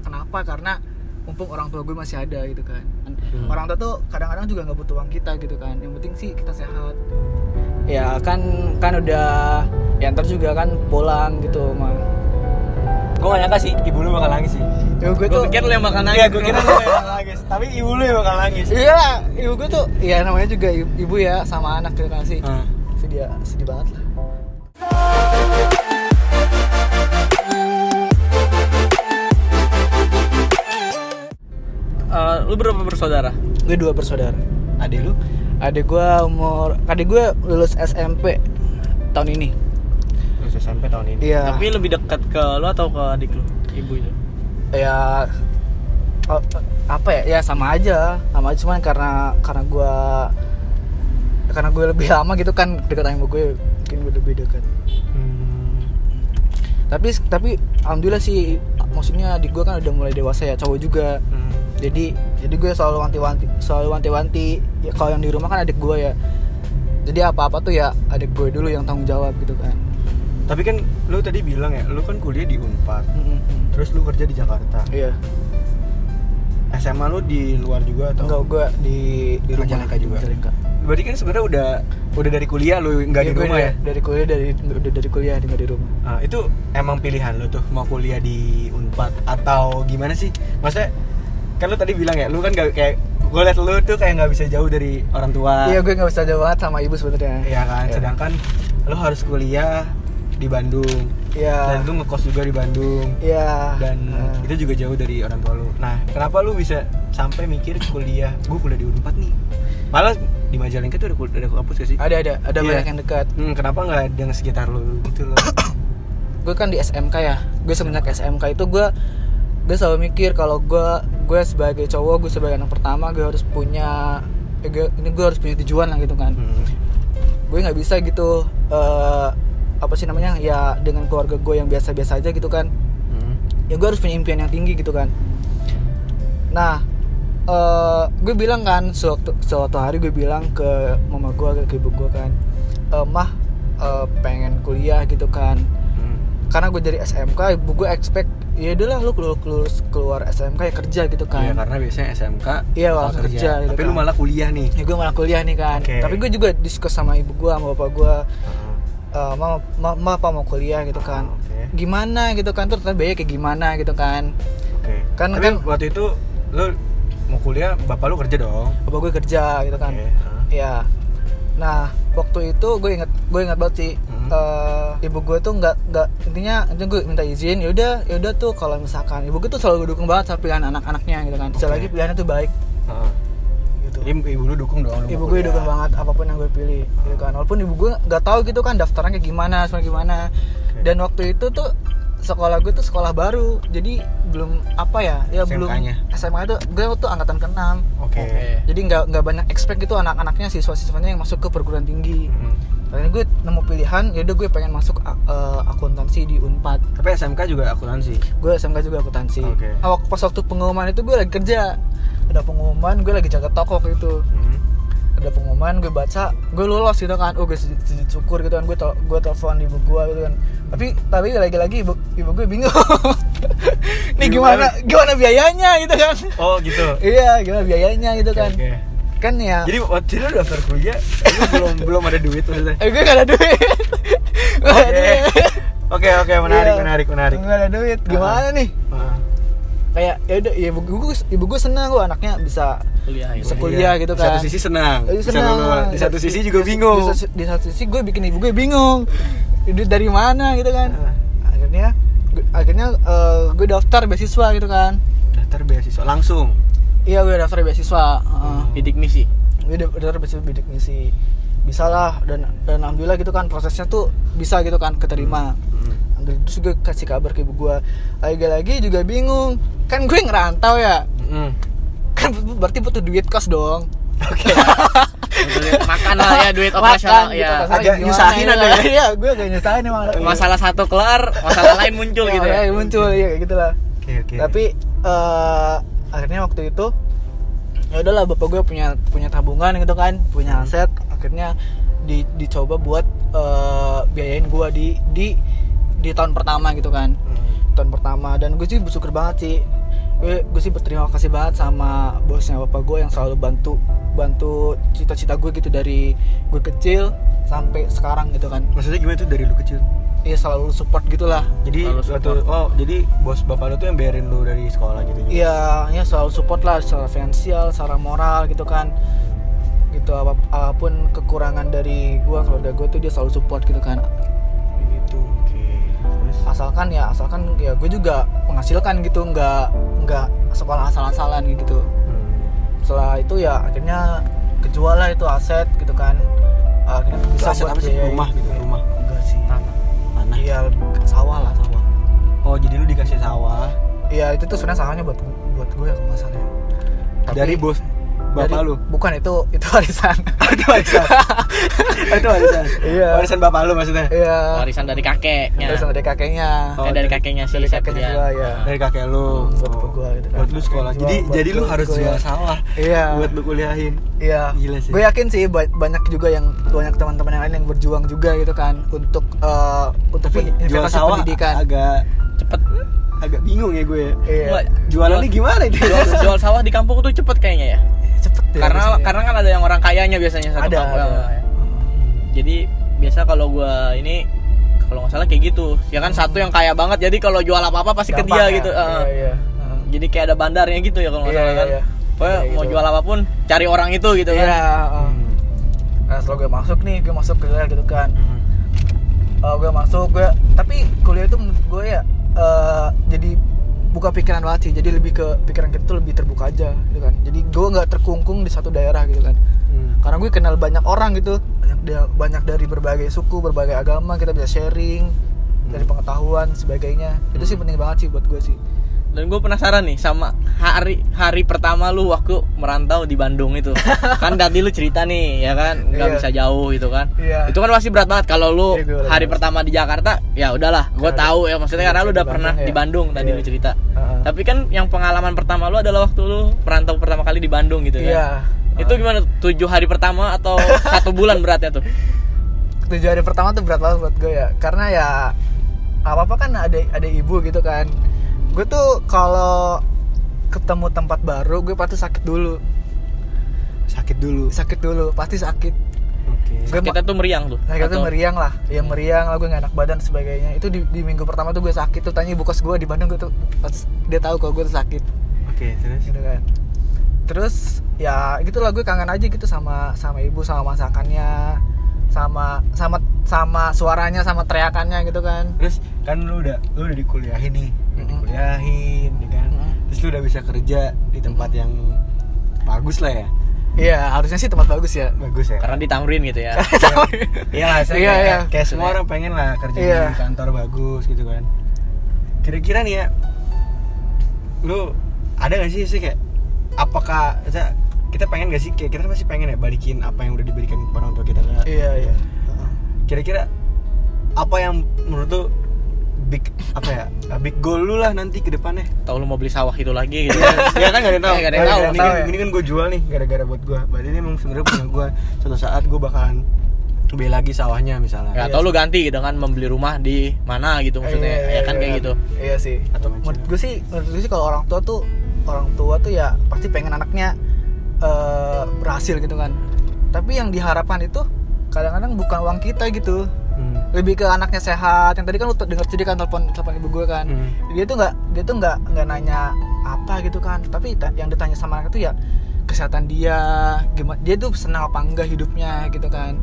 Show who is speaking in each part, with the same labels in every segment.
Speaker 1: Kenapa? Karena mumpung orang tua gue masih ada gitu kan. Orang tua tuh kadang-kadang juga nggak butuh uang kita gitu kan. Yang penting sih kita sehat. Ya kan udah ya ntar juga kan pulang gitu mah.
Speaker 2: Gue gak nyangka sih ibu lu bakal nangis sih.
Speaker 1: Gue
Speaker 2: pikir lu yang bakal nangis. Iya, gue kira lu yang bakal nangis. Tapi ibu lu yang bakal nangis.
Speaker 1: Iya, ibu gue tuh ya namanya juga ibu ya sama anak gitu kan sih. Sedih banget lah.
Speaker 2: Lu berapa bersaudara?
Speaker 1: Gue 2 bersaudara.
Speaker 2: Adik lu?
Speaker 1: Adik gue lulus SMP tahun ini.
Speaker 2: Lulus SMP tahun ini.
Speaker 1: Iya.
Speaker 2: Tapi lebih dekat ke lu atau ke adik lu? Ibunya?
Speaker 1: Ya apa ya? Ya sama aja cuman karena gue lebih lama gitu kan dekat sama ibu gue, mungkin gue lebih dekat. Tapi alhamdulillah sih, maksudnya adik gue kan udah mulai dewasa ya, cowok juga. Jadi gue selalu wanti-wanti ya, kalau yang di rumah kan adik gue ya. Jadi apa-apa tuh ya adik gue dulu yang tanggung jawab gitu kan.
Speaker 2: Tapi kan lu tadi bilang ya, lu kan kuliah di Unpad. Terus lu kerja di Jakarta.
Speaker 1: Iya.
Speaker 2: SMA lu di luar juga atau?
Speaker 1: Enggak, gue di rumah.
Speaker 2: Majalengka juga.
Speaker 1: Majalengka.
Speaker 2: Berarti kan sebenarnya udah dari kuliah lu nggak di rumah ya?
Speaker 1: Dari kuliah nggak di rumah.
Speaker 2: Nah, itu emang pilihan lu tuh mau kuliah di Unpad atau gimana sih? Maksudnya kan lu tadi bilang ya, lu kan gak kayak gue liat lu tuh kayak nggak bisa jauh dari orang tua.
Speaker 1: Iya, gue nggak bisa jauh banget sama ibu sebenarnya.
Speaker 2: Iya kan, sedangkan lu harus kuliah di Bandung.
Speaker 1: Iya.
Speaker 2: Dan lu ngekos juga di Bandung.
Speaker 1: Iya.
Speaker 2: Dan itu juga jauh dari orang tua lu. Nah, kenapa lu bisa sampai mikir kuliah? Gue kuliah di Unpad nih. Malah di Majalengka tuh ada kampus gak sih?
Speaker 1: Ada banyak yang dekat.
Speaker 2: Kenapa nggak ada yang sekitar lu gitu loh?
Speaker 1: Gue kan di SMK ya. Gue semenjak SMK itu gue selalu mikir kalau gue sebagai cowok, gue sebagai anak pertama, gue harus punya gue harus punya tujuan lah gitu kan. Gue nggak bisa gitu apa sih namanya ya dengan keluarga gue yang biasa-biasa aja gitu kan. Ya gue harus punya impian yang tinggi gitu kan. Nah gue bilang kan suatu hari gue bilang ke mama gue, ke ibu gue kan, mah pengen kuliah gitu kan. Karena gue dari SMK, ibu gue expect ya udahlah lu keluar SMK ya kerja gitu kan.
Speaker 2: Iya, karena biasanya SMK
Speaker 1: langsung kerja gitu.
Speaker 2: Tapi
Speaker 1: kan.
Speaker 2: lu malah kuliah nih.
Speaker 1: Ya gue malah kuliah nih kan. Tapi gue juga diskus sama ibu gue, sama bapak gue. Mama apa mau kuliah gitu kan. Gimana gitu kan, terus biaya kayak gimana gitu kan.
Speaker 2: Tapi kan waktu itu lu mau kuliah, bapak lu kerja dong.
Speaker 1: Bapak gue kerja gitu kan. Ya. Nah, waktu itu gue ingat banget sih. Ibu gue tuh nggak intinya gue minta izin, ya udah tuh kalau misalkan ibu gue tuh selalu dukung banget sama pilihan anak-anaknya gitu kan. Selagi pilihannya tuh baik. Gitu.
Speaker 2: Jadi ibu lu dukung dong.
Speaker 1: Ibu gue dukung banget apapun yang gue pilih gitu kan. Walaupun ibu gue nggak tahu gitu kan daftarannya gimana, gimana. Dan waktu itu tuh sekolah gue tuh sekolah baru, jadi belum apa ya
Speaker 2: SMK-nya.
Speaker 1: belum SMA itu gue tuh angkatan ke-6. Jadi nggak banyak expect gitu anak-anaknya, siswa-siswanya yang masuk ke perguruan tinggi. Akhirnya gue nemu pilihan, yaudah gue pengen masuk akuntansi di Unpad.
Speaker 2: Tapi SMK juga akuntansi?
Speaker 1: Gue SMK juga akuntansi. Pas waktu pengumuman itu gue lagi kerja, ada pengumuman, gue lagi jaga toko waktu itu. Ada pengumuman, gue baca, gue lolos gitu kan. Gue syukur gitu kan, gue telepon ibu gue gitu kan. Tapi lagi-lagi ibu gue bingung. Nih gimana biayanya gitu kan.
Speaker 2: Oh gitu.
Speaker 1: Iya, gimana biayanya gitu kan. Kan ya.
Speaker 2: Jadi waktu itu daftar kuliah, belum ada duit maksudnya.
Speaker 1: Gue gak ada duit.
Speaker 2: Oke, menarik.
Speaker 1: Gak ada duit. Gimana nih? Kayak ya udah, ya ibu gue senang gue anaknya bisa kuliah gitu kan.
Speaker 2: Di satu sisi senang. Di satu sisi juga bingung.
Speaker 1: Di satu sisi gue bikin ibu gue bingung. Duit dari mana gitu kan. Akhirnya gue daftar beasiswa gitu kan.
Speaker 2: Daftar beasiswa langsung.
Speaker 1: Iya, gue daftar beasiswa.
Speaker 2: Bidik misi.
Speaker 1: Gue daftar beasiswa bidik misi. Bisa lah, dan alhamdulillah gitu kan, prosesnya tuh bisa gitu kan, keterima. Terus gue kasih kabar ke ibu gue. Lagi-lagi juga bingung. Kan gue ngerantau ya. Kan berarti butuh duit kos dong.
Speaker 3: Makan lah ya, duit operasional ya.
Speaker 1: Agak nyusahin ada ya. Iya, gue agak nyusahin emang.
Speaker 3: Masalah satu kelar, masalah lain muncul gitu ya.
Speaker 1: Muncul ya kayak gitulah. Tapi akhirnya waktu itu ya udahlah, bapak gue punya tabungan gitu kan, punya aset. Akhirnya dicoba buat biayain gue di tahun pertama gitu kan. Tahun pertama, dan gue sih bersyukur banget sih. gue sih berterima kasih banget sama bosnya bapak gue yang selalu bantu cita-cita gue gitu dari gue kecil sampai sekarang gitu kan.
Speaker 2: Maksudnya gimana tuh dari lu kecil?
Speaker 1: Iya selalu support gitulah.
Speaker 2: Jadi jadi bos bapak lu tuh yang bayarin lu dari sekolah gitu.
Speaker 1: Iya, ya selalu support lah secara finansial, secara moral gitu kan. Gitu apapun kekurangan dari gua, keluarga gua tuh dia selalu support gitu kan.
Speaker 2: Gitu. Oke. Terus
Speaker 1: Asalkan ya gue juga menghasilkan gitu, nggak sekolah asal-asalan gitu. Setelah itu ya akhirnya kejual lah itu aset gitu kan. Akhirnya bisa
Speaker 2: aset apa sih? Rumah gitu, rumah.
Speaker 1: Enggak sih.
Speaker 2: Tanah.
Speaker 1: Iya, sawah.
Speaker 2: Oh, jadi lu dikasih sawah.
Speaker 1: Iya, itu tuh sebenarnya sawahnya buat gue ya kalau nggak salah.
Speaker 2: Dari bos bapak lu?
Speaker 1: Bukan, itu warisan.
Speaker 2: Itu warisan.
Speaker 1: Iya.
Speaker 2: Warisan bapak lu maksudnya?
Speaker 1: Iya.
Speaker 3: Warisan dari kakeknya.
Speaker 1: Warisan dari kakeknya.
Speaker 3: Dari kakeknya sih.
Speaker 1: Dari kakeknya gua, ya.
Speaker 2: Dari kakek lu.
Speaker 1: Buat bapak gua gitu kan.
Speaker 2: Buat lu sekolah. Jadi lu harus jual
Speaker 1: ya.
Speaker 2: sawah.
Speaker 1: Iya.
Speaker 2: Buat lu kuliahin.
Speaker 1: Iya.
Speaker 2: Gila sih.
Speaker 1: Gue yakin sih banyak juga banyak teman-teman yang lain yang berjuang juga gitu kan untuk
Speaker 2: Tapi jual
Speaker 1: investasi
Speaker 2: sawah
Speaker 1: pendidikan.
Speaker 2: agak bingung ya gue.
Speaker 1: Iya.
Speaker 2: Jualannya gimana itu?
Speaker 3: Jual sawah di kampung tuh cepet kayaknya ya.
Speaker 1: Cepet ya.
Speaker 3: Karena kan ada yang orang kayanya biasanya satu
Speaker 1: Ada,
Speaker 3: kampung.
Speaker 1: ada.
Speaker 3: Jadi biasa kalau gua ini kalau nggak salah kayak gitu. Ya kan satu yang kaya banget. Jadi kalau jual apa-apa pasti ke dia
Speaker 1: Gampang ya?
Speaker 3: gitu.
Speaker 1: Iya.
Speaker 3: Jadi kayak ada bandarnya gitu ya kalau nggak salah kan. Pokoknya
Speaker 1: Iya,
Speaker 3: mau
Speaker 1: gitu.
Speaker 3: jual apapun cari orang itu gitu kan.
Speaker 1: Iya. Nah setelah gue masuk kuliah gitu kan. Tapi kuliah itu menurut gue ya jadi buka pikiran banget sih. Jadi lebih ke pikiran kita tuh lebih terbuka aja gitu kan. Jadi gue nggak terkungkung di satu daerah gitu kan. Karena gue kenal banyak orang gitu, banyak dari berbagai suku, berbagai agama, kita bisa sharing dari pengetahuan sebagainya. Itu sih penting banget sih buat gue sih.
Speaker 3: Dan gue penasaran nih sama hari pertama lu waktu merantau di Bandung itu. Kan tadi lu cerita nih ya kan nggak
Speaker 1: Iya.
Speaker 3: bisa jauh gitu kan.
Speaker 1: Iya.
Speaker 3: Itu kan pasti berat banget kalau lu
Speaker 1: Iya, gue
Speaker 3: hari
Speaker 1: berat.
Speaker 3: pertama di Jakarta ya udahlah gue
Speaker 1: Iya,
Speaker 3: tahu ya maksudnya
Speaker 1: iya,
Speaker 3: karena lu udah
Speaker 1: di
Speaker 3: pernah
Speaker 1: Bandung,
Speaker 3: di
Speaker 1: ya.
Speaker 3: Bandung tadi
Speaker 1: Iya.
Speaker 3: lu cerita.
Speaker 1: Heeh.
Speaker 3: Tapi kan yang pengalaman pertama lu adalah waktu lu merantau pertama kali di Bandung gitu kan.
Speaker 1: Iya.
Speaker 3: Itu gimana? 7 hari pertama atau 1 bulan beratnya tuh?
Speaker 1: 7 hari pertama tuh berat banget buat gue ya, karena ya apa kan ada ibu gitu kan. Gue tuh kalau ketemu tempat baru gue pasti sakit dulu, pasti sakit.
Speaker 2: Oke.
Speaker 3: Kita tuh meriang tuh.
Speaker 1: Nah, itu
Speaker 3: Atau-
Speaker 1: meriang lah, gue gak enak badan sebagainya. Itu di minggu pertama tuh gue sakit tuh, tanya ibu kos gue di Bandung, gue tuh dia tahu kalau gue tuh sakit
Speaker 2: Oke, terus
Speaker 1: gitu kan. Terus ya gitulah, gue kangen aja gitu sama ibu, sama masakannya, sama suaranya, sama teriakannya gitu kan.
Speaker 2: Terus kan lu udah dikuliahin nih, ya kan. Terus lu udah bisa kerja di tempat yang bagus lah ya.
Speaker 1: Iya, harusnya sih tempat bagus ya.
Speaker 2: Bagus ya.
Speaker 3: Karena di Tamrin gitu ya.
Speaker 2: Iya lah, saya
Speaker 1: Iya,
Speaker 2: kayak,
Speaker 1: iya.
Speaker 2: kayak semua orang pengen lah kerja
Speaker 1: Iya.
Speaker 2: di kantor bagus gitu kan. Kira-kira nih ya, lu ada gak sih kayak apakah kita pengen gak sih, kayak kita pasti pengen ya balikin apa yang udah diberikan kepada orang tua kita kan?
Speaker 1: Iya.
Speaker 2: Kira-kira apa yang menurut lu big goal lu lah nanti ke depannya?
Speaker 3: Tahu lu mau beli sawah itu lagi gitu.
Speaker 2: Ya kan gak ada yang tahu.
Speaker 3: Iya, nggak ada yang tahu.
Speaker 2: Ini kan gue jual nih gara-gara buat gue. Berarti ini emang sebenarnya punya gue. Suatu saat gue bakalan beli lagi sawahnya misalnya.
Speaker 3: Ya, atau lu ganti gitu kan membeli rumah di mana gitu maksudnya. Ya kan kayak gitu.
Speaker 1: Iya sih.
Speaker 2: Atau
Speaker 1: Menurut gue sih kalau orang tua tuh ya pasti pengen anaknya berhasil gitu kan. Tapi yang diharapkan itu kadang-kadang bukan uang kita gitu. Lebih ke anaknya sehat. Yang tadi kan lu denger cerita kan telepon ibu gue kan. Dia tuh nggak nanya apa gitu kan. Tapi yang ditanya sama anak itu ya kesehatan dia, gimana dia tuh senang apa enggak hidupnya gitu kan.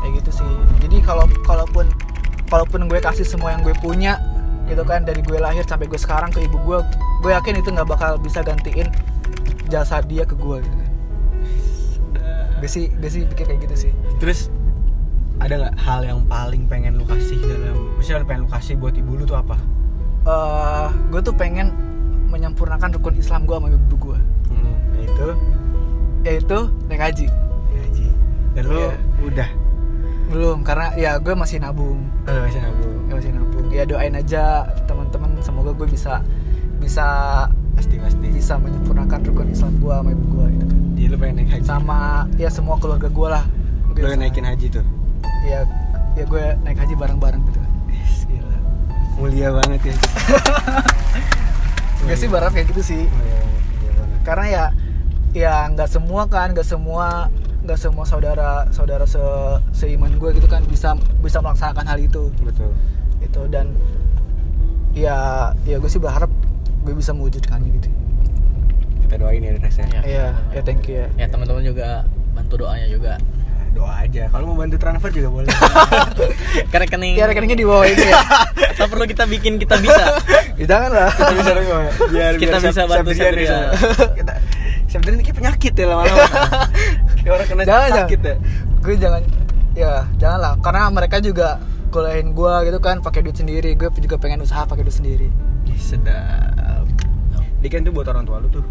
Speaker 1: Kayak gitu sih. Jadi kalaupun gue kasih semua yang gue punya gitu kan, dari gue lahir sampai gue sekarang ke ibu gue yakin itu nggak bakal bisa gantiin jasa dia ke gue gitu kan. Gue sih pikir kayak gitu sih.
Speaker 2: Terus ada nggak hal yang paling pengen lu kasih misalnya pengen lu kasih buat ibu lu tuh apa?
Speaker 1: Gue tuh pengen menyempurnakan rukun Islam gue sama ibu gue. Yaitu naik haji.
Speaker 2: Dan lu
Speaker 1: Iya.
Speaker 2: udah
Speaker 1: Belum, karena ya gue masih nabung.
Speaker 2: masih nabung.
Speaker 1: Ya doain aja teman-teman, semoga gue bisa
Speaker 2: Pasti.
Speaker 1: bisa menyempurnakan rukun Islam gue sama ibu gue gitu kan.
Speaker 2: Jadi lu pengen naik haji.
Speaker 1: Sama ya semua keluarga gue lah. Mungkin
Speaker 2: Lu
Speaker 1: sama-
Speaker 2: naikin haji tuh.
Speaker 1: Ya gue naik haji bareng-bareng gitu kan.
Speaker 2: Gila. Mulia banget ya.
Speaker 1: Gue sih berharap kayak gitu sih.
Speaker 2: Oh, iya banget.
Speaker 1: Karena ya nggak semua saudara seiman gue gitu kan bisa melaksanakan hal itu.
Speaker 2: Betul.
Speaker 1: Itu dan ya gue sih berharap gue bisa mewujudkannya gitu.
Speaker 2: Kita doain ya Nes ya.
Speaker 1: Iya, ya thank you ya.
Speaker 3: Ya teman-teman juga bantu doanya juga.
Speaker 2: Doa aja. Kalau mau bantu transfer juga boleh.
Speaker 3: Ke rekening.
Speaker 1: Ya rekeningnya di bawah ini ya.
Speaker 3: Atau perlu kita bikin, kita bisa.
Speaker 1: Ya, jangan lah.
Speaker 2: Kita bisa dong ya.
Speaker 3: Kita bisa bantu Septrian.
Speaker 2: Kita Septrian ini kayak penyakit ya lama-lama. Kayak orang kena sakit ya.
Speaker 1: Gue jangan lah. Karena mereka juga kuliahin gue gitu kan pakai duit sendiri. Gue juga pengen usaha pakai duit sendiri.
Speaker 2: Ih, sedap. Dia kan tuh buat orang tua lu tuh.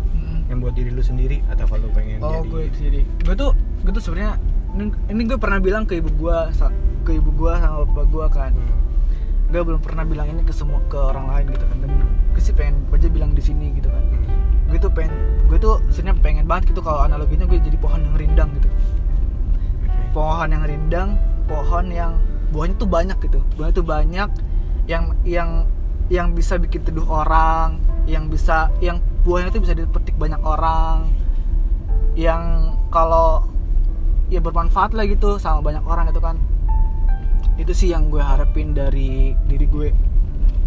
Speaker 2: Yang buat diri lu sendiri atau kalau lu pengen
Speaker 1: Oh,
Speaker 2: jadi
Speaker 1: gue sendiri. Gue tuh sebenarnya ini gue pernah bilang ke ibu gue sama bapak gue kan. Gue belum pernah bilang ini ke orang lain gitu kan. Dan gue sih pengen aja bilang di sini gitu kan. Gue tuh sebenarnya pengen banget gitu kalau analoginya gue jadi pohon yang rindang gitu. Pohon yang rindang, pohon yang buahnya tuh banyak gitu. Buahnya tuh banyak yang bisa bikin teduh orang, yang buahnya tuh bisa dipetik banyak orang. Yang kalau ya bermanfaat lah gitu sama banyak orang gitu kan. Itu sih yang gue harapin dari diri gue.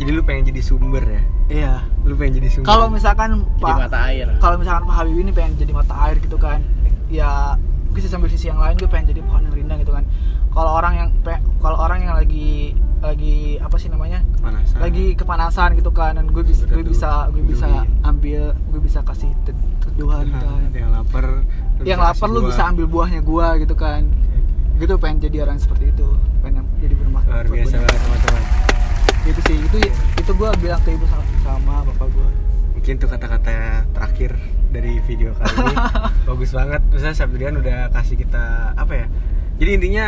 Speaker 2: Jadi lu pengen jadi sumber ya?
Speaker 1: Iya.
Speaker 2: Lu pengen jadi sumber.
Speaker 1: Kalau misalkan
Speaker 3: Jadi mata air.
Speaker 1: Kalau misalkan Pak Habibie ini pengen jadi mata air gitu kan. Ya, gue sih sambil sisi yang lain gue pengen jadi pohon yang rindang gitu kan. Kalau orang yang lagi apa sih namanya?
Speaker 2: Kepanasan.
Speaker 1: Lagi kepanasan gitu kan, dan gue bisa kasih teduhan gitu kan.
Speaker 2: Yang lapar.
Speaker 1: Lu bisa ambil buahnya gue gitu kan. Gitu pengen jadi orang seperti itu. Pengen jadi bermanfaat.
Speaker 2: Luar biasa banget teman-teman.
Speaker 1: Gitu sih, itu gue bilang ke ibu sama bapak gue.
Speaker 2: Mungkin tuh kata-kata terakhir dari video kali ini. Bagus banget. Terusnya Septrian udah kasih kita apa ya? Jadi intinya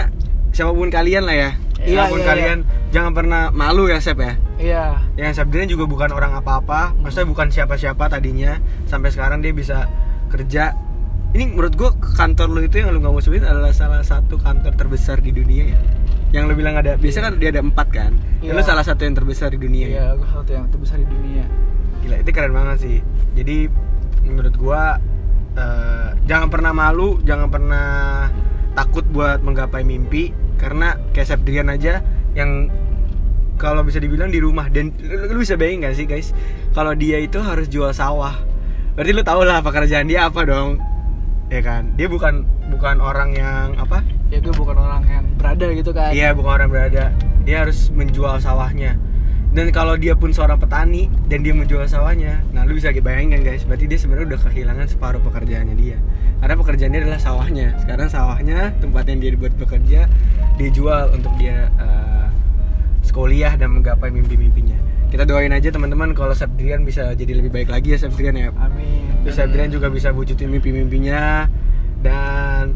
Speaker 2: siapapun kalian lah ya. Siapapun kalian jangan pernah malu ya Sep ya.
Speaker 1: Iya.
Speaker 2: Yang Septrian juga bukan orang apa-apa. Maksudnya bukan siapa-siapa tadinya. Sampai sekarang dia bisa kerja. Ini menurut gue kantor lu itu yang lu gak mau sebutin adalah salah satu kantor terbesar di dunia ya. Yang lu bilang ada, biasanya kan dia ada 4 kan.
Speaker 1: Iya.
Speaker 2: Lu salah satu yang terbesar di dunia.
Speaker 1: Iya, gue salah satu yang terbesar di dunia.
Speaker 2: Gila, itu keren banget sih. Jadi menurut gua jangan pernah malu, jangan pernah takut buat menggapai mimpi. Karena kayak Septrian aja yang kalau bisa dibilang di rumah. Dan lu bisa bayangin gak sih guys, kalau dia itu harus jual sawah. Berarti lu tau lah pekerjaan dia apa dong. Ya kan, dia bukan orang yang apa?
Speaker 1: Ya gue bukan orang yang berada gitu kan.
Speaker 2: Iya, bukan orang berada. Dia harus menjual sawahnya. Dan kalau dia pun seorang petani dan dia menjual sawahnya, nah lu bisa bayangin kan guys, berarti dia sebenarnya udah kehilangan separuh pekerjaannya dia. Karena pekerjaannya adalah sawahnya. Sekarang sawahnya, tempat yang dia buat bekerja, dia jual untuk dia sekolah dan menggapai mimpi-mimpinya. Kita doain aja teman-teman kalau Septrian bisa jadi lebih baik lagi ya Septrian ya.
Speaker 1: Amin.
Speaker 2: Septrian juga bisa wujudin mimpi-mimpinya. Dan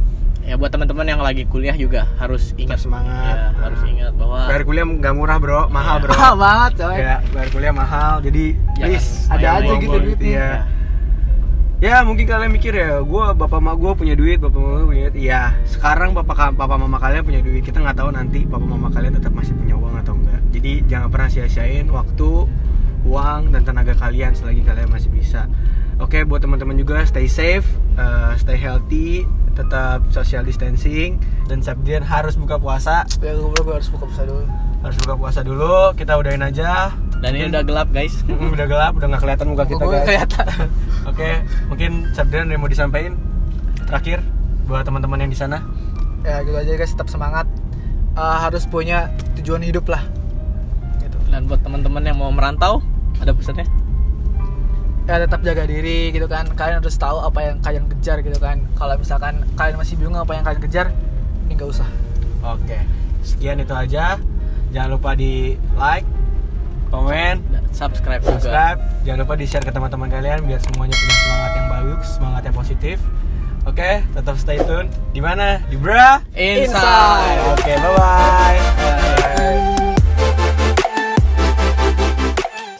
Speaker 3: Ya buat teman-teman yang lagi kuliah juga harus ingat
Speaker 2: semangat.
Speaker 3: Ya, harus ingat bahwa
Speaker 2: bayar kuliah nggak murah bro, mahal bro.
Speaker 1: Mahal banget coy.
Speaker 2: Ya, bayar kuliah mahal. Jadi please
Speaker 1: ada aja gitu duitnya.
Speaker 2: Ya. Ya mungkin kalian mikir ya, bapak mama gue punya duit, bapak mama gue punya duit. Ya sekarang papa mama kalian punya duit, kita nggak tahu nanti papa mama kalian tetap masih punya uang atau enggak. Jadi jangan pernah sia-siain waktu, uang dan tenaga kalian selagi kalian masih bisa. Oke, buat teman-teman juga stay safe, stay healthy, tetap social distancing, dan Septrian harus buka puasa.
Speaker 1: Ya gue harus buka puasa dulu.
Speaker 2: Harus buka puasa dulu, kita udahin aja.
Speaker 3: dan ini udah gelap guys.
Speaker 2: Udah gelap, udah nggak kelihatan muka kita guys.
Speaker 1: Kelihatan.
Speaker 2: Oke, mungkin Septrian ada yang mau disampaikan terakhir buat teman-teman yang di sana.
Speaker 1: Ya gitu aja guys, tetap semangat. Harus punya tujuan hidup lah. Gitu.
Speaker 3: Dan buat teman-teman yang mau merantau, ada pesannya?
Speaker 1: Ya tetap jaga diri gitu kan. Kalian harus tahu apa yang kalian kejar gitu kan. Kalau misalkan kalian masih bingung apa yang kalian kejar, ini nggak usah.
Speaker 2: Oke, sekian itu aja. Jangan lupa di like, komen,
Speaker 3: Subscribe juga.
Speaker 2: subscribe. Jangan lupa di share ke teman-teman kalian biar semuanya punya semangat yang bagus, semangat yang positif. Oke, tetap stay tune. Di mana? Di Bra
Speaker 3: Inside.
Speaker 2: Oke, bye bye.